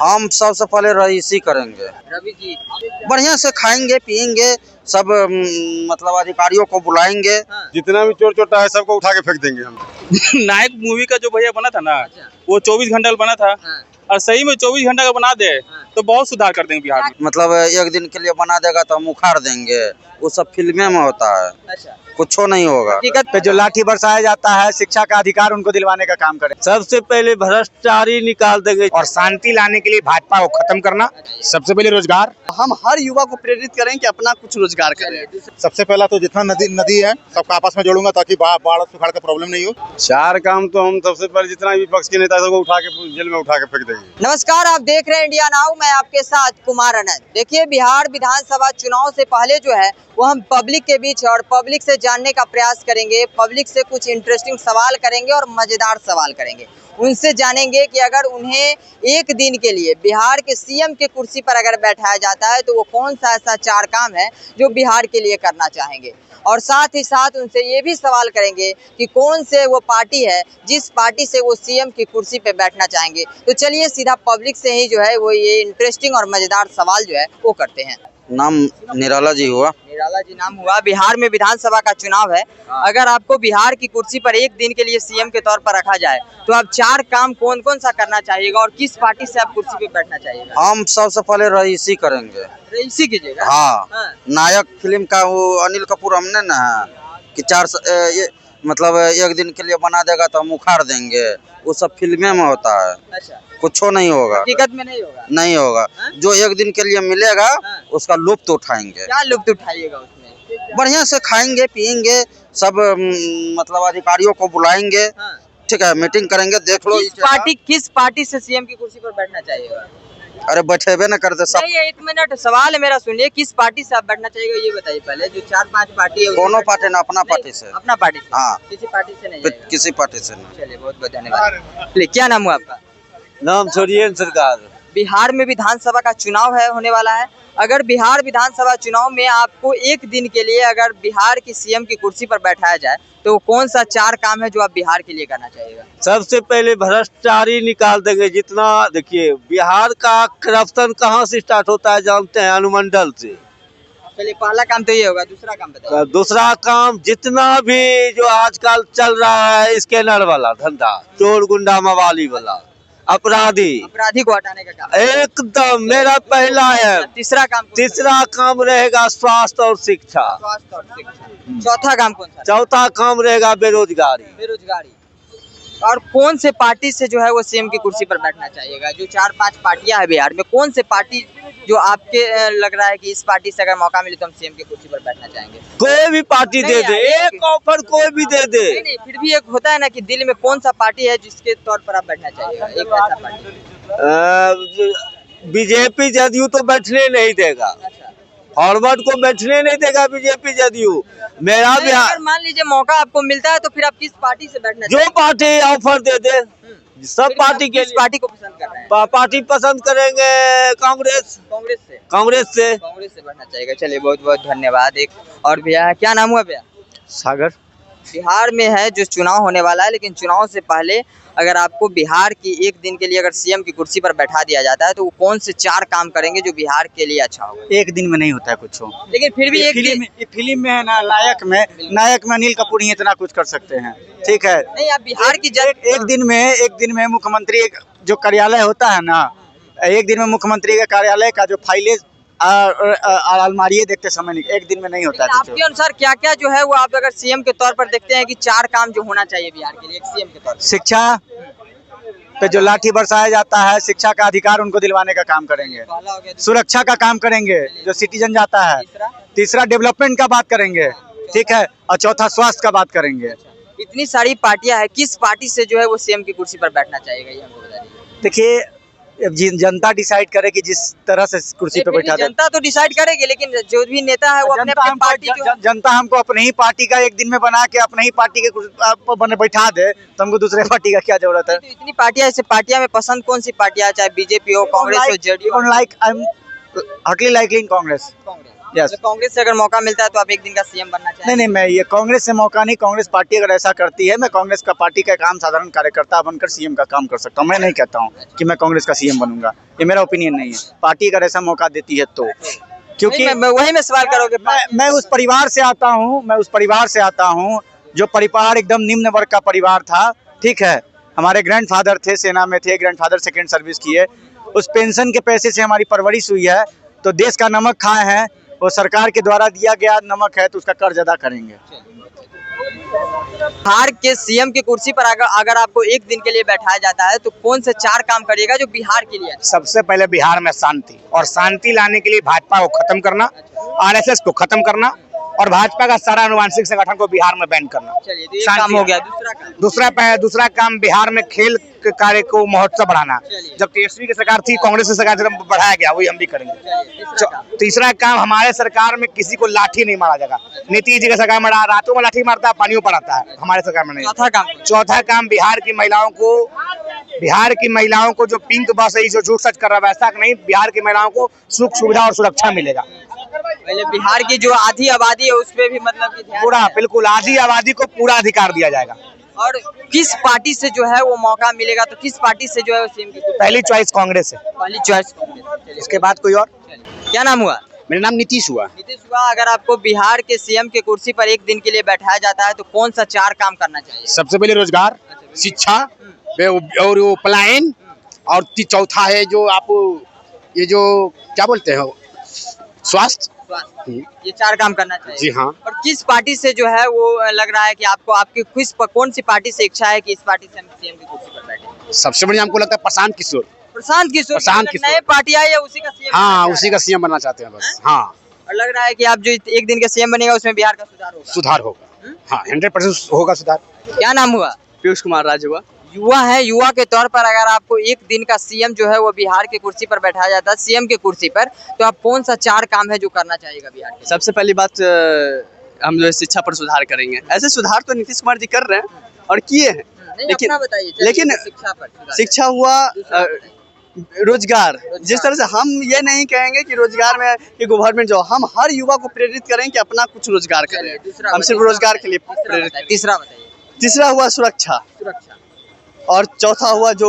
हम सबसे पहले रईसी करेंगे। रवि जी। बढ़िया से खाएंगे पिएंगे सब, मतलब अधिकारियों को बुलाएंगे। जितना भी चोर चोटा है सबको उठा के फेंक देंगे हम। नायक मूवी का जो भैया बना था ना, वो 24 घंटा बना था और सही में 24 घंटा का बना दे तो बहुत सुधार कर देंगे बिहार में। मतलब एक दिन के लिए बना देगा तो हम उखाड़ देंगे, वो सब फिल्में में होता है। अच्छा। कुछ नहीं होगा। हकीकत पे जो लाठी बरसाया जाता है, शिक्षा का अधिकार उनको दिलवाने का काम करें। सबसे पहले भ्रष्टाचारी निकाल देंगे और शांति लाने के लिए भाजपा को खत्म करना। सबसे पहले रोजगार। हम हर युवा को प्रेरित करें कि अपना कुछ रोजगार करें। सबसे पहला तो जितना नदी है सबका आपस में जोड़ूंगा ताकि बाढ़ सुखाड़ का प्रॉब्लम नहीं हो। चार काम तो हम सबसे पहले जितना भी विपक्ष के नेता सबको उठा के जेल में उठा के फेंक देंगे। नमस्कार, आप देख रहे हैं इंडिया नाउ। मैं आपके साथ कुमार अनंत। देखिए, बिहार विधानसभा चुनाव से पहले जो है वो हम पब्लिक के बीच और पब्लिक से जानने का प्रयास करेंगे, पब्लिक से कुछ इंटरेस्टिंग सवाल करेंगे और मजेदार सवाल करेंगे। उनसे जानेंगे कि अगर उन्हें एक दिन के लिए बिहार के सीएम के कुर्सी पर अगर बैठाया जाता है तो वो कौन सा ऐसा 4 काम है जो बिहार के लिए करना चाहेंगे। और साथ ही साथ उनसे ये भी सवाल करेंगे कि कौन से वो पार्टी है जिस पार्टी से वो सीएम की कुर्सी पे बैठना चाहेंगे। तो चलिए सीधा पब्लिक से ही जो है वो ये इंटरेस्टिंग और मजेदार सवाल जो है वो करते हैं। नाम निराला जी हुआ। निराला जी नाम हुआ। बिहार में विधानसभा का चुनाव है। अगर आपको बिहार की कुर्सी पर एक दिन के लिए सीएम के तौर पर रखा जाए तो आप 4 काम कौन कौन सा करना चाहिएगा और किस पार्टी से आप कुर्सी पे बैठना चाहिएगा। हम सबसे पहले रईसी करेंगे। रईसी कीजिएगा। हाँ। नायक फिल्म का वो अनिल कपूर हमने ना कि मतलब एक दिन के लिए बना देगा तो हम उखाड़ देंगे, वो सब फिल्में में होता है। अच्छा। कुछ नहीं होगा। हकीकत में नहीं होगा। नहीं होगा। जो एक दिन के लिए मिलेगा उसका लुत्फ उठाएंगे। क्या लुत्फ उठाइएगा उसमें? बढ़िया से खाएंगे पिएंगे सब, मतलब अधिकारियों को बुलाएंगे। ठीक है, मीटिंग करेंगे। देख लो किस पार्टी से सीएम की कुर्सी पर बैठना चाहिएगा। अरे बैठेबे न करते सब। नहीं, 1 मिनट सवाल है मेरा, सुनिए। किस पार्टी से आप बैठना चाहिएगा ये बताइए पहले। जो 4-5 पार्टी है दोनों पार्टी ना, अपना पार्टी से। अपना पार्टी से। हाँ। किसी पार्टी से नहीं जाएगा। किसी पार्टी से नहीं। चलिए, बहुत बहुत धन्यवाद। क्या नाम हुआ आपका? नाम छोड़िए सरकार। बिहार में विधानसभा का चुनाव है, होने वाला है। अगर बिहार विधानसभा चुनाव में आपको एक दिन के लिए अगर बिहार की सीएम की कुर्सी पर बैठाया जाए तो कौन सा 4 काम है जो आप बिहार के लिए करना चाहिएगा। सबसे पहले भ्रष्टाचारी निकाल देंगे जितना। देखिए, बिहार का करप्शन कहाँ से स्टार्ट होता है जानते हैं? अनुमंडल से। चलिए, पहला काम तो ये होगा। दूसरा काम बताइए। दूसरा काम जितना भी जो आजकल चल रहा है स्कैनर वाला धंधा, चोर गुंडा मवाली वाला, अपराधी को हटाने का काम एकदम मेरा पहला है। तीसरा काम रहेगा स्वास्थ्य और शिक्षा। चौथा काम कौन सा? चौथा काम रहेगा बेरोजगारी। और कौन से पार्टी से जो है वो सीएम की कुर्सी पर बैठना चाहिएगा। जो 4-5 पार्टियां है बिहार में, कौन से पार्टी जो आपके लग रहा है कि इस पार्टी से अगर मौका मिले तो हम सीएम की कुर्सी पर बैठना चाहेंगे। कोई भी पार्टी दे दे, एक ऑफर कोई भी दे दे। नहीं, फिर भी एक होता है ना कि दिल में कौन सा पार्टी है जिसके तौर पर आप बैठना चाहिएगा। एक ऐसा पार्टी। बीजेपी जदयू तो बैठने नहीं देगा। फॉरवर्ड को बैठने नहीं देगा बीजेपी जदयू। मेरा बिहार, मान लीजिए मौका आपको मिलता है तो फिर आप किस पार्टी से बैठना जो पार्टी ऑफर दे दे। सब पार्टी के पार्टी को पसंद कर रहे हैं। पार्टी पसंद करेंगे कांग्रेस से बैठना चाहिए। चलिए, बहुत बहुत धन्यवाद। एक और भैया, क्या नाम हुआ भैया? सागर। बिहार में है जो चुनाव होने वाला है, लेकिन चुनाव से पहले अगर आपको बिहार की एक दिन के लिए अगर सीएम की कुर्सी पर बैठा दिया जाता है तो वो कौन से 4 काम करेंगे जो बिहार के लिए अच्छा होगा। एक दिन में नहीं होता है कुछ, लेकिन फिर भी फिल्म में है ना, नायक में अनिल कपूर ही इतना कुछ कर सकते हैं। ठीक है। नहीं, आप बिहार की एक दिन में मुख्यमंत्री जो कार्यालय होता है ना, एक दिन में मुख्यमंत्री के कार्यालय का जो फाइलें अलमारी देखते समय नहीं, एक दिन में नहीं होता है। आपके अनुसार क्या क्या जो है वो आप अगर सीएम के तौर पर देखते हैं कि 4 काम जो होना चाहिए बिहार के लिए एक सीएम के तौर पर। शिक्षा पे जो लाठी बरसाया जाता है, शिक्षा का अधिकार उनको दिलवाने का काम करेंगे। सुरक्षा का काम करेंगे जो सिटीजन जाता है। तीसरा डेवलपमेंट का बात करेंगे। ठीक है। और चौथा स्वास्थ्य का बात करेंगे। इतनी सारी पार्टियां हैं, किस पार्टी से जो है वो सीएम की कुर्सी पर बैठना चाहिएगा ये हमको बता दीजिए। देखिए, जनता डिसाइड करेगी जिस तरह से कुर्सी पे बैठा दे। जनता तो डिसाइड करेगी, लेकिन जो भी नेता है वो अपने पार्टी जनता हमको अपने ही पार्टी का एक दिन में बना के अपने ही पार्टी के बैठा दे तो हमको दूसरे पार्टी का क्या जरूरत है। तो इतनी पार्टियां, ऐसे पार्टियां में पसंद कौन सी पार्टियां, चाहे बीजेपी हो, कांग्रेस हो, JDU. I am hardly liking Congress. Yes. Congress से अगर मौका मिलता है तो आप एक दिन का सीएम बनना चाहेंगे? नहीं, मैं ये कांग्रेस से मौका नहीं, कांग्रेस पार्टी अगर ऐसा करती है, मैं कांग्रेस का पार्टी का काम साधारण कार्यकर्ता बनकर सीएम का काम कर सकता हूँ। मैं नहीं कहता हूँ कि मैं कांग्रेस का सीएम बनूंगा, ये मेरा ओपिनियन नहीं है। पार्टी अगर ऐसा मौका देती है तो, क्योंकि वही मैं सवाल करोगे। मैं उस परिवार से आता हूँ जो परिवार एकदम निम्न वर्ग का परिवार था, ठीक है। हमारे ग्रैंडफादर थे, सेना में थे, ग्रैंडफादर सेकंड सर्विस किए, उस पेंशन के पैसे से हमारी परवरिश हुई है। तो देश का नमक खाए हैं, वो सरकार के द्वारा दिया गया नमक है, तो उसका कर्ज अदा करेंगे। बिहार के सीएम की कुर्सी पर अगर आपको एक दिन के लिए बैठाया जाता है तो कौन से 4 काम करिएगा जो बिहार के लिए? सबसे पहले बिहार में शांति, और शांति लाने के लिए भाजपा को खत्म करना, आरएसएस को खत्म करना, और भाजपा का सारा अनुवांशिक संगठन को बिहार में बैन करना। चलिए, तो ये काम हो गया। दूसरा काम बिहार में खेल के कार्य को महोत्सव बढ़ाना। जब तेजस्वी की सरकार थी, कांग्रेस की सरकार जब बढ़ाया गया, वही हम भी करेंगे। तीसरा काम, हमारे सरकार में किसी को लाठी नहीं मारा जाएगा। नीतीश जी का सरकार में रातों में लाठी मारता है, पानियों पड़ाता है, हमारे सरकार में नहीं। चौथा काम बिहार की महिलाओं को जो पिंक बस है, जो झूठ सच कर रहा है वैसा नहीं, बिहार की महिलाओं को सुख सुविधा और सुरक्षा मिलेगा। पहले बिहार की जो आधी आबादी है उस पे भी मतलब कि पूरा बिल्कुल आधी आबादी को पूरा अधिकार दिया जाएगा। और किस पार्टी से जो है वो मौका मिलेगा, तो किस पार्टी से जो है वो सीएम की? पहली चॉइस कांग्रेस है। पहली चॉइस कांग्रेस, उसके बाद कोई और? क्या नाम हुआ? मेरा नाम नीतीश हुआ। नीतीश हुआ। अगर आपको बिहार के सीएम के कुर्सी पर एक दिन के लिए बैठाया जाता है तो कौन सा 4 काम करना चाहिए? सबसे पहले रोजगार, शिक्षा और वो पलायन, और चौथा है जो आप ये जो क्या बोलते हैं, स्वास्थ्य। ये 4 काम करना चाहिए। जी हाँ। और किस पार्टी से जो है वो लग रहा है कि आपको, आपकी कौन सी पार्टी से इच्छा है कि इस पार्टी से हम सीएम की कुर्सी पर बैठे? सबसे बढ़िया हमको लगता है प्रशांत किशोर। प्रशांत किशोर नए पार्टी आई है, उसी का सीएम? हाँ, उसी का सीएम बनना चाहते हैं बस। हाँ, और लग रहा है कि आप जो एक दिन का सीएम बनेगा उसमें बिहार का सुधार होगा। हाँ, 100% होगा सुधार। क्या नाम हुआ? पीयूष कुमार राज हुआ। युवा है, युवा के तौर पर अगर आपको एक दिन का सीएम जो है वो बिहार की कुर्सी पर बैठाया जाता है, सीएम की कुर्सी पर, तो आप कौन सा 4 काम है जो करना चाहिएगा बिहार के? सबसे पहली बात, हम जो है शिक्षा पर सुधार करेंगे। ऐसे सुधार तो नीतीश कुमार जी कर रहे हैं और किए हैं, लेकिन शिक्षा हुआ, रोजगार। जिस तरह से हम ये नहीं कहेंगे कि रोजगार में कि गवर्नमेंट जो, हम हर युवा को प्रेरित करें कि अपना कुछ रोजगार करें। हम सिर्फ रोजगार के लिए प्रेरित। तीसरा हुआ सुरक्षा, और चौथा हुआ जो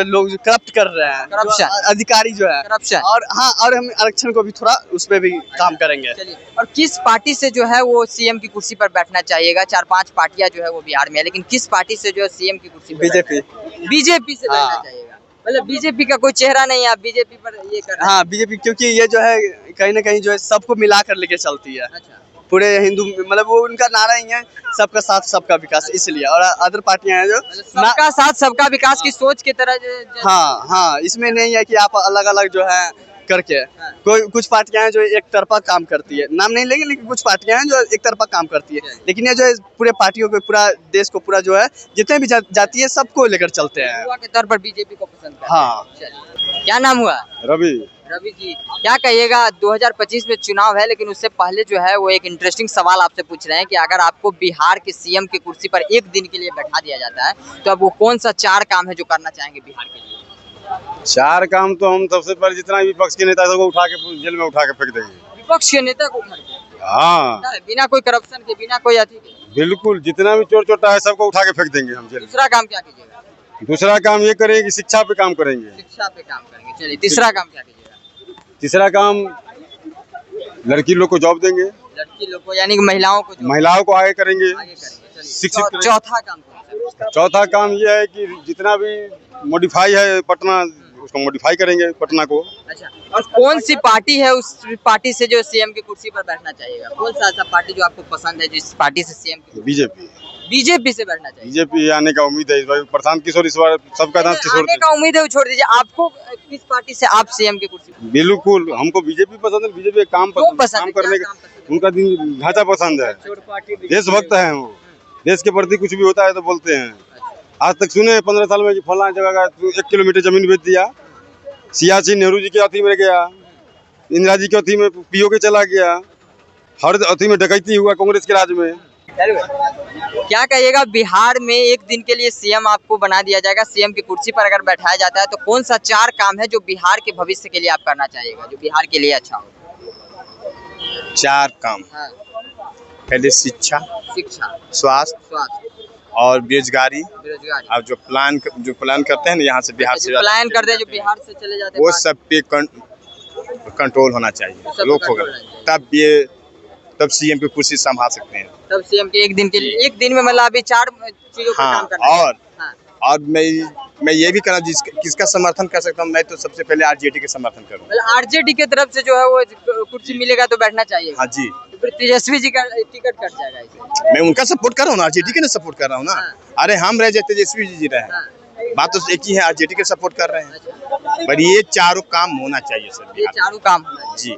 लोग जो करप्ट कर रहे हैं, करप्शन, अधिकारी जो है करप्शन, और हाँ, और हम आरक्षण को भी थोड़ा उस पर भी काम करेंगे। और किस पार्टी से जो है वो सीएम की कुर्सी पर बैठना चाहिएगा? 4-5 पार्टियां जो है वो बिहार में है, लेकिन किस पार्टी से जो है सीएम की कुर्सी? बीजेपी से बैठना चाहिएगा। मतलब बीजेपी का कोई चेहरा नहीं है, आप बीजेपी पर ये कर रहे हैं? हाँ, बीजेपी, क्योंकि ये जो है कहीं ना कहीं जो है सबको मिला कर लेके चलती है। अच्छा। पूरे हिंदू, मतलब वो उनका नारा ही है सबका साथ सबका विकास, इसलिए। और अदर पार्टियां हैं जो सबका साथ सबका विकास की सोच की तरह हाँ, इसमें नहीं है कि आप अलग अलग जो है करके। कुछ पार्टियां हैं जो एक तरफा काम करती है, नाम नहीं लेंगे, लेकिन कुछ पार्टियां हैं जो एक तरफा काम करती है। लेकिन ये जो है पूरे पार्टियों को, पूरा देश को, पूरा जो है जितने भी जाती है सबको लेकर चलते हैं। युवा के तौर पर बीजेपी को पसंद करते हैं। हाँ। क्या नाम हुआ? रवि जी, क्या कहिएगा? 2025 में चुनाव है, लेकिन उससे पहले जो है वो एक इंटरेस्टिंग सवाल आपसे पूछ रहे हैं कि अगर आपको बिहार के सीएम की कुर्सी पर एक दिन के लिए बैठा दिया जाता है तो अब वो कौन सा 4 काम है जो करना चाहेंगे बिहार के लिए? 4 काम तो हम सबसे पहले जितना भी विपक्ष के नेता सबको उठा के जेल में उठा के फेंक देंगे। विपक्ष के नेता को उठा के? हाँ, बिना कोई करप्शन के, बिना कोई अति के? बिल्कुल, जितना भी चोर चोटा है सबको उठा के फेंक देंगे हम जेल में। दूसरा काम क्या कीजिएगा? दूसरा काम ये करेंगे कि शिक्षा पे काम करेंगे। शिक्षा पे काम करेंगे। चलिए, तीसरा काम क्या कीजिएगा? तीसरा काम लड़की लोग को जॉब देंगे। लड़की लोग को, यानी कि महिलाओं को आगे करेंगे, शिक्षित करेंगे। चौथा काम ये है कि जितना भी मॉडिफाई है पटना, उसको मॉडिफाई करेंगे पटना को। अच्छा, और कौन सी पार्टी है उस पार्टी से जो सीएम की कुर्सी पर बैठना चाहिएगा? कौन सा ऐसा पार्टी जो आपको पसंद है जिस पार्टी से सीएम की? बीजेपी से बैठना चाहिए। बीजेपी आने का उम्मीद है इस बार। प्रशांत किशोर इस बार सबका नाम आने का उम्मीद है, छोड़ दीजिए। आपको किस पार्टी से आप सीएम की कुर्सी? बिल्कुल, हमको बीजेपी पसंद है। बीजेपी काम करने का उनका ढांचा पसंद है। देशभक्त है वो, देश के प्रति कुछ भी होता है तो बोलते हैं। आज तक सुने 15 साल में कि फलाना जगह का 1 किलोमीटर जमीन बेच दिया, सियासी नेहरू जी के अथी में गया, इंदिरा जी के अथी में पीओ के चला गया, हर अथी में डकैती हुआ कांग्रेस के राज में। क्या कहिएगा? बिहार में एक दिन के लिए सीएम आपको बना दिया जाएगा, सीएम की कुर्सी पर अगर बैठाया जाता है तो कौन सा 4 काम है जो बिहार के भविष्य के लिए आप करना चाहिएगा, जो बिहार के लिए अच्छा हो? चार काम, हाँ, पहले शिक्षा, शिक्षा, स्वास्थ्य और बेरोजगारी। अब जो प्लान करते हैं ना यहाँ से बिहार से प्लान करते हैं जो बिहार से चले जाते हैं वो सब पे कंट्रोल होना चाहिए, रोक होगा, तब सीएम की कुर्सी संभाल सकते हैं। तब सीएम के एक दिन में मतलब अभी 4 चीजों पर काम करना है। और मैं ये भी कहना किसका समर्थन कर सकता हूँ, मैं तो सबसे पहले आरजेडी के समर्थन करूँ। मतलब आरजेडी की तरफ से जो है वो कुर्सी मिलेगा तो बैठना चाहिए। हाँ जी, तो फिर तेजस्वी जी का टिकट कट जाएगा इसे। मैं उनका सपोर्ट कर रहा हूँ ना, आरजेडी के ना सपोर्ट कर रहा हूँ ना। अरे हम रह जाते तेजस्वी जी रहे, बात तो एक ही है, आरजेडी के सपोर्ट कर रहे हैं। पर ये चारों काम होना चाहिए सर, ये चारों काम जी।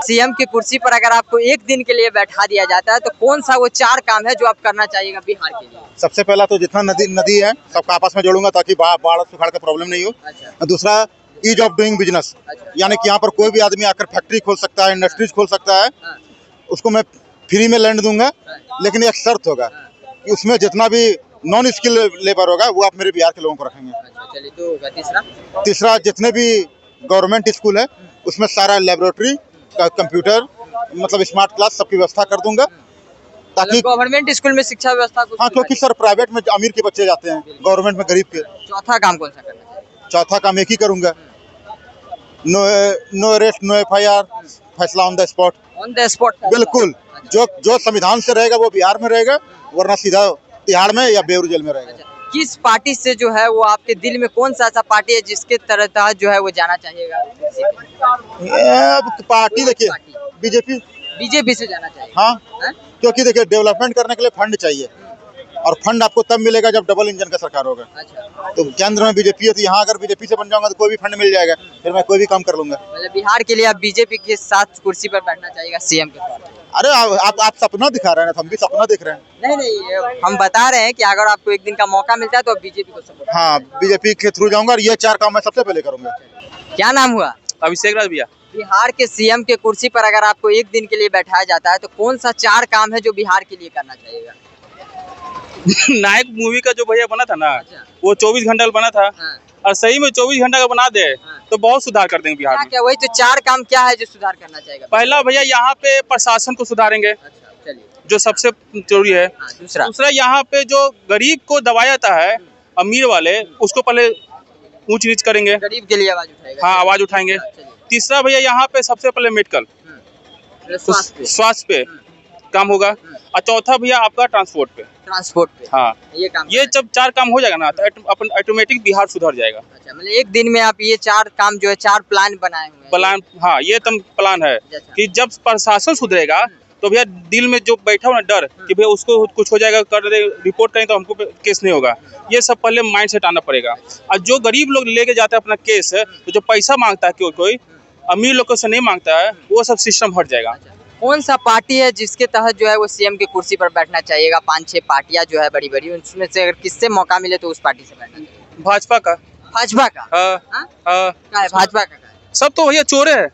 सीएम की कुर्सी पर अगर आपको एक दिन के लिए बैठा दिया जाता है तो कौन सा वो 4 काम है जो आप करना चाहिएगा बिहार के लिए? सबसे पहला तो जितना नदी है सबका आपस में जोड़ूंगा ताकि बाढ़ सुखाड़ का प्रॉब्लम नहीं हो। अच्छा। दूसरा ईज ऑफ डूइंग बिजनेस, यानी कि यहाँ पर कोई भी आदमी आकर फैक्ट्री खोल सकता है, इंडस्ट्रीज खोल सकता है, उसको मैं फ्री में लैंड दूंगा, लेकिन एक शर्त होगा कि उसमें जितना भी नॉन स्किल लेबर होगा वो आप मेरे बिहार के लोगों को रखेंगे। चलिए, तो होगा तीसरा जितने भी गवर्नमेंट स्कूल है उसमें सारा लेबोरेटरी का कंप्यूटर मतलब स्मार्ट क्लास सबकी व्यवस्था कर दूंगा ताकि गवर्नमेंट स्कूल में शिक्षा व्यवस्था हाँ, क्योंकि सर प्राइवेट में अमीर के बच्चे जाते हैं, गवर्नमेंट में गरीब के। चौथा काम कौन सा करना चाहिए? चौथा काम एक ही करूंगा, नो अरेस्ट नो एफआईआर, फैसला on the spot. On the spot, बिल्कुल, जो संविधान से रहेगा वो बिहार में रहेगा, वरना सीधा तिहाड़ में या बेउर जेल में रहेगा। किस पार्टी से जो है वो आपके दिल में कौन सा ऐसा पार्टी है जिसके तहत जो है वो जाना चाहिएगा? पार्टी देखिए बीजेपी से जाना चाहिए। हाँ, क्योंकि देखिए डेवलपमेंट करने के लिए फंड चाहिए और फंड आपको तब मिलेगा जब डबल इंजन का सरकार होगा। अच्छा। तो केंद्र में बीजेपी है तो यहाँ अगर बीजेपी से बन जाऊंगा तो कोई भी फंड मिल जाएगा, फिर मैं कोई भी काम कर लूंगा। मतलब बिहार के लिए आप बीजेपी के साथ कुर्सी पर बैठना चाहिएगा सीएम के तौर पर? अरे आप सपना दिखा रहे हैं, हम भी सपना देख रहे हैं। नहीं, हम बता रहे हैं कि अगर आपको एक दिन का मौका मिलता है तो आप बीजेपी को सपोर्ट। हाँ, बीजेपी के थ्रू जाऊंगा और ये 4 काम मैं सबसे पहले करूंगा। क्या नाम हुआ? अभिषेक राज भैया। बिहार के सीएम के कुर्सी पर अगर आपको एक दिन के लिए बैठाया जाता है तो कौन सा 4 काम है जो बिहार के लिए करना चाहिएगा? नायक मूवी का जो भैया बना था ना, वो 24 घंटा बना था, और सही में 24 घंटा का बना दे तो बहुत सुधार कर देंगे बिहार में। क्या वही तो 4 काम क्या है जो सुधार करना चाहिएगा? पहला भैया यहाँ पे प्रशासन को सुधारेंगे, जो सबसे जरूरी है। दूसरा यहाँ पे जो गरीब को दबाया जाता है, अमीर वाले उसको पहले ऊंच नीच करेंगे, गरीब के लिए आवाज उठाएगा। हाँ, आवाज उठाएंगे। तीसरा भैया यहाँ पे सबसे पहले मेडिकल स्वास्थ्य पे काम होगा, और चौथा भैया आपका ट्रांसपोर्ट पे। हाँ, ये जब 4 काम हो जाएगा ना तो अपन ऑटोमेटिक बिहार सुधर जाएगा। अच्छा, मतलब एक दिन में आप ये 4 काम जो है 4 प्लान बनाए हुए हैं? प्लान, हाँ, ये तम प्लान है कि जब प्रशासन सुधरेगा तो भैया दिल में जो बैठा हुआ ना डर कि भैया उसको कुछ हो जाएगा, कर दे रिपोर्ट करें तो हमको केस नहीं होगा, ये सब पहले माइंड सेट आना पड़ेगा। और जो गरीब लोग लेके जाते हैं अपना केस, तो जो पैसा मांगता है कोई अमीर लोगों से नहीं मांगता है, वो सब सिस्टम हट जाएगा। कौन सा पार्टी है जिसके तहत जो है वो सीएम की कुर्सी पर बैठना चाहिएगा? 5-6 पार्टियां जो है बड़ी बड़ी, उसमें से अगर किससे मौका मिले तो उस पार्टी से बैठना चाहिए? भाजपा का। भाजपा का? भाजपा का सब तो भैया चोरे है,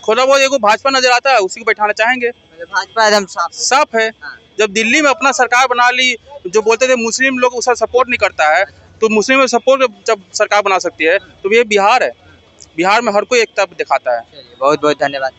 थोड़ा बहुत एगो भाजपा नजर आता है उसी को बैठाना चाहेंगे। भाजपा एकदम साफ है। जब दिल्ली में अपना सरकार बना ली, जो बोलते थे मुस्लिम लोग उसका सपोर्ट नहीं करता है, तो मुस्लिम में सपोर्ट जब सरकार बना सकती है तो ये बिहार है, बिहार में हर कोई एकता दिखाता है। बहुत बहुत धन्यवाद।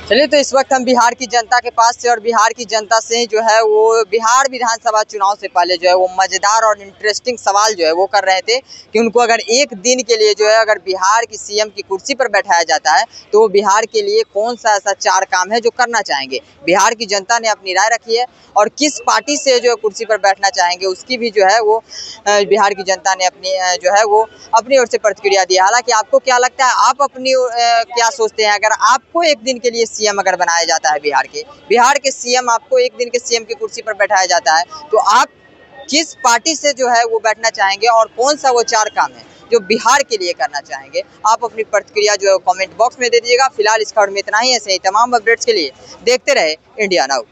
चलिए, तो इस वक्त हम बिहार की जनता के पास से और बिहार की जनता से जो है वो बिहार विधानसभा चुनाव से पहले जो है वो मज़ेदार और इंटरेस्टिंग सवाल जो है वो कर रहे थे कि उनको अगर एक दिन के लिए जो है अगर बिहार की सीएम की कुर्सी पर बैठाया जाता है तो वो बिहार के लिए कौन सा ऐसा 4 काम है जो करना चाहेंगे। बिहार की जनता ने अपनी राय रखी है और किस पार्टी से जो है कुर्सी पर बैठना चाहेंगे उसकी भी जो है वो बिहार की जनता ने अपनी जो है वो अपनी ओर से प्रतिक्रिया दी। हालांकि आपको क्या लगता है, आप अपनी क्या सोचते हैं, अगर आपको एक दिन के लिए सीएम अगर बनाया जाता है बिहार के सीएम, आपको एक दिन के सीएम की कुर्सी पर बैठाया जाता है तो आप किस पार्टी से जो है वो बैठना चाहेंगे और कौन सा वो 4 काम है जो बिहार के लिए करना चाहेंगे? आप अपनी प्रतिक्रिया जो है कमेंट बॉक्स में दे दीजिएगा। फिलहाल इस खबर में इतना ही। ऐसे ही तमाम अपडेट्स के लिए देखते रहे इंडिया नाउ।